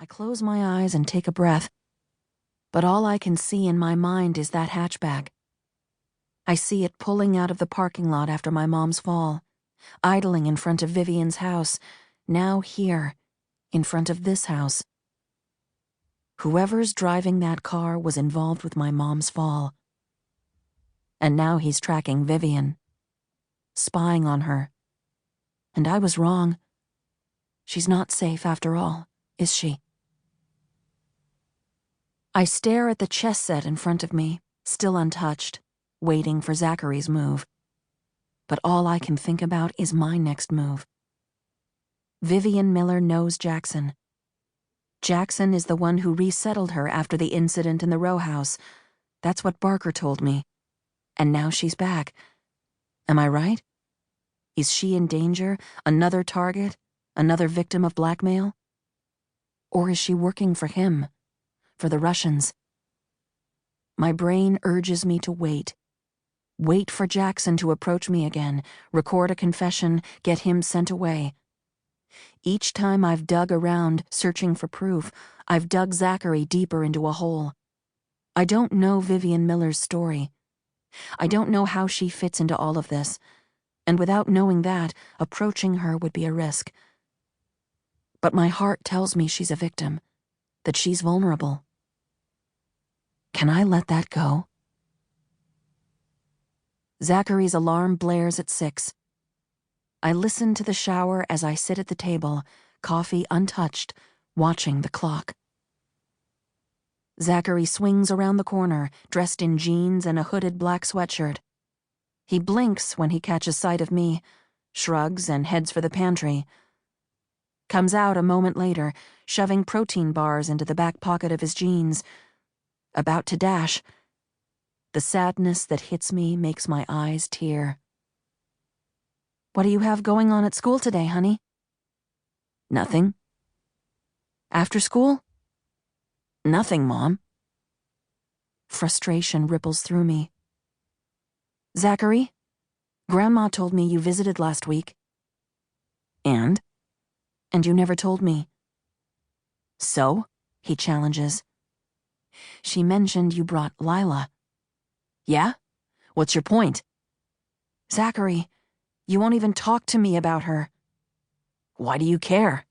I close my eyes and take a breath, but all I can see in my mind is that hatchback. I see it pulling out of the parking lot after my mom's fall, idling in front of Vivian's house, now here, in front of this house. Whoever's driving that car was involved with my mom's fall. And now he's tracking Vivian, spying on her. And I was wrong. She's not safe after all, is she? I stare at the chess set in front of me, still untouched, waiting for Zachary's move. But all I can think about is my next move. Vivian Miller knows Jackson. Jackson is the one who resettled her after the incident in the row house. That's what Barker told me. And now she's back. Am I right? Is she in danger, another target, another victim of blackmail? Or is she working for him, for the Russians? My brain urges me to wait. Wait for Jackson to approach me again, record a confession, get him sent away. Each time I've dug around, searching for proof, I've dug Zachary deeper into a hole. I don't know Vivian Miller's story. I don't know how she fits into all of this, and without knowing that, approaching her would be a risk. But my heart tells me she's a victim, that she's vulnerable. Can I let that go? Zachary's alarm blares at 6. I listen to the shower as I sit at the table, coffee untouched, watching the clock. Zachary swings around the corner, dressed in jeans and a hooded black sweatshirt. He blinks when he catches sight of me, shrugs and heads for the pantry. Comes out a moment later, shoving protein bars into the back pocket of his jeans. About to dash. The sadness that hits me makes my eyes tear. What do you have going on at school today, honey? Nothing. After school? Nothing, Mom. Frustration ripples through me. Zachary, Grandma told me you visited last week. And? And you never told me. So? He challenges. She mentioned you brought Lila. Yeah? What's your point? Zachary, you won't even talk to me about her. Why do you care?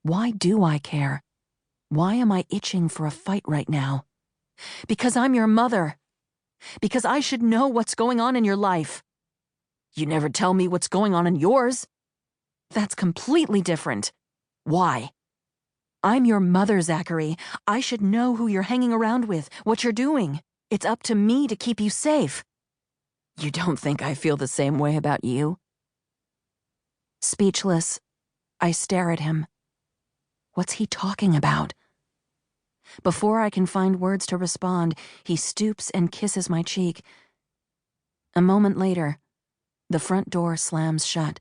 Why do I care? Why am I itching for a fight right now? Because I'm your mother. Because I should know what's going on in your life. You never tell me what's going on in yours. That's completely different. Why? I'm your mother, Zachary. I should know who you're hanging around with, what you're doing. It's up to me to keep you safe. You don't think I feel the same way about you? Speechless, I stare at him. What's he talking about? Before I can find words to respond, he stoops and kisses my cheek. A moment later, the front door slams shut.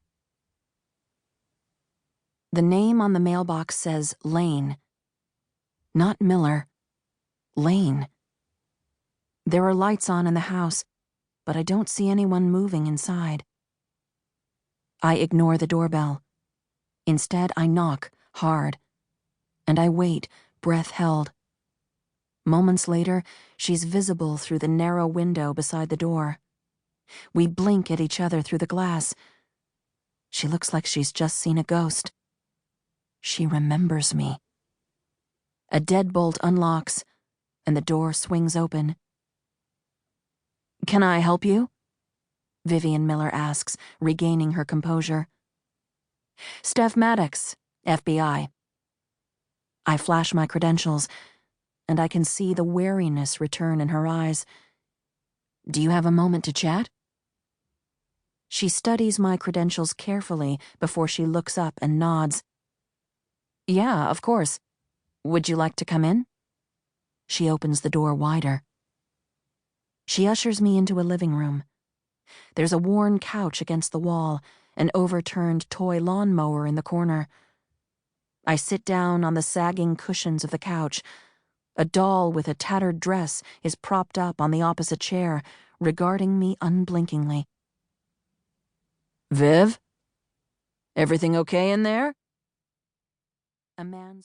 The name on the mailbox says Lane. Not Miller. Lane. There are lights on in the house, but I don't see anyone moving inside. I ignore the doorbell. Instead, I knock, hard. And I wait, breath held. Moments later, she's visible through the narrow window beside the door. We blink at each other through the glass. She looks like she's just seen a ghost. She remembers me. A deadbolt unlocks, and the door swings open. Can I help you? Vivian Miller asks, regaining her composure. Steph Maddox, FBI. I flash my credentials, and I can see the wariness return in her eyes. Do you have a moment to chat? She studies my credentials carefully before she looks up and nods. Yeah, of course. Would you like to come in? She opens the door wider. She ushers me into a living room. There's a worn couch against the wall, an overturned toy lawnmower in the corner. I sit down on the sagging cushions of the couch. A doll with a tattered dress is propped up on the opposite chair, regarding me unblinkingly. Viv? Everything okay in there? A man's